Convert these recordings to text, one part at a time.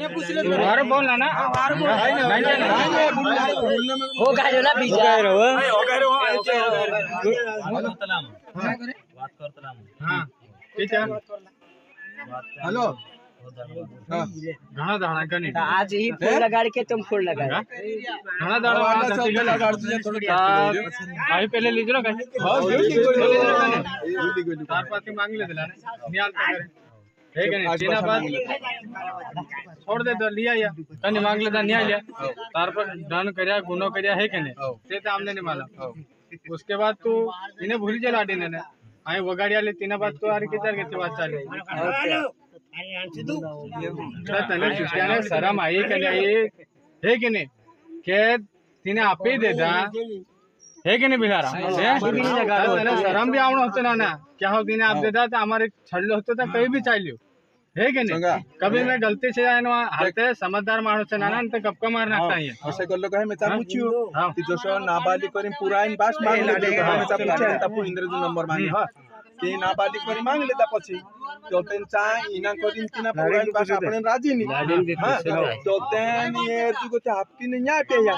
बार बोलना ना हो गाड़ी ना पीछे रहो बात करतलाम हां ठीक है हेलो घना दाड़ा कनी आज ही फूल लगा के तुम फूल लगा घना दाड़ा वाला सब लगा तुझे थोड़ी आई पहले लीजो ना हां तार पाती मांग ले दिला नियाल करे है कि नहीं तीना बात छोड़ दे तो लिया या कनी मांग लेता नहीं आया तार पर दान करया गुनो करया है कि नहीं ते तो हमने नहीं माला उसके बाद तू इन्हें भूल जा लाडी ने आई वगाड़ी आले तीना बात तो आर किधर के बात चाले तने सुस्त्याने शरम आई कि नहीं है कि नहीं के तिने आपे देता है कि नहीं बिलारा तने शरम भी आवण होते ना क्या हो तिने आप देता तो हमारे छल्लो होते तो कहीं भी चाहिए है कि नहीं कभी मैं गलती से हालते समझदार माणूस से ना तो गपका मार नाखता है असे करलो काय मी पूछियो ती जसो नाबालिग करी पुराइन बास मांग ले तो हमें पूछे तपु इंद्रजू नंबर मांगे हा ते नाबालिग करी मांग लेता पछि तो त्यांचा इना करीन तिना पुराइन बास आपण राजी नी तो तेन ये तुगो ते आपकीने न्याय पे या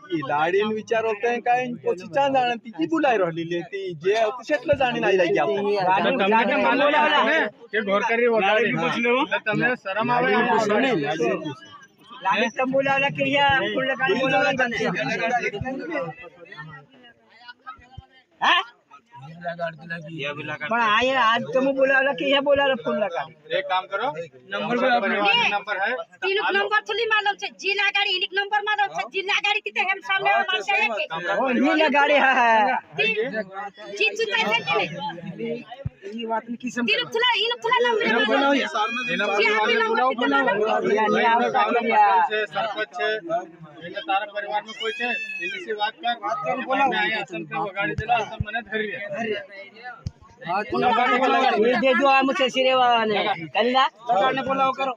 ती लाडीन विचार होते काय पछि चा जाण ती की बुलाय रहली ती जे सेटल जाणी नाही लागी आपण તમને માનો ને કે ઘોર કરી વગાડી પૂછ લે તમને શરમ આવે लाडी तुम बोलावला कि या फूल लगा बोलावला हां पण आए आज तुम बोलावला कि या बोलावला फूल लगा एक काम करो नंबर पे अपने नंबर है तीन नंबर थोड़ी मालूम छे जिला गाड़ी इलिक नंबर मालूम छे जिला गाड़ी किते हम सामने मार जाए के ओ नीला गाड़ी है जीतू कैसे के ये बात की सम तीन थला इन थला नंबर सरपंच है इने तारा परिवार में कोई छे इने से बात कर बोला मैं आया असम पे वगाड़ी दिला असम मने धरी ये दे दो मुझसे सिरेवा ने कल्ला लगाने बोलाओ करो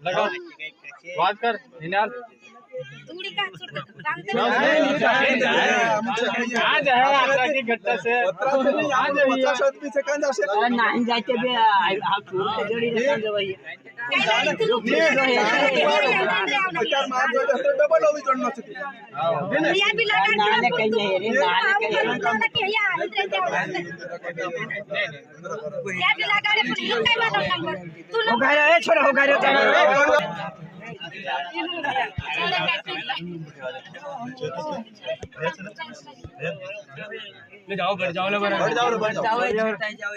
बात कर इनाल तूड़ी का छोड़ दे आज है आपका की घटना से आज 50 आदमी से कांदा से नहीं जाते बे आप फूल के जड़ी रखन जवई चार मार जो तो डबल होवी चढ़ना से या भी लगा नाले कहीं रे नाले कहीं के या भी लगा रे पर लोग काय मालूम नंबर तू हो गया ए छोरा हो गया ले जाओ घर जाओ ले बढ़ जाओ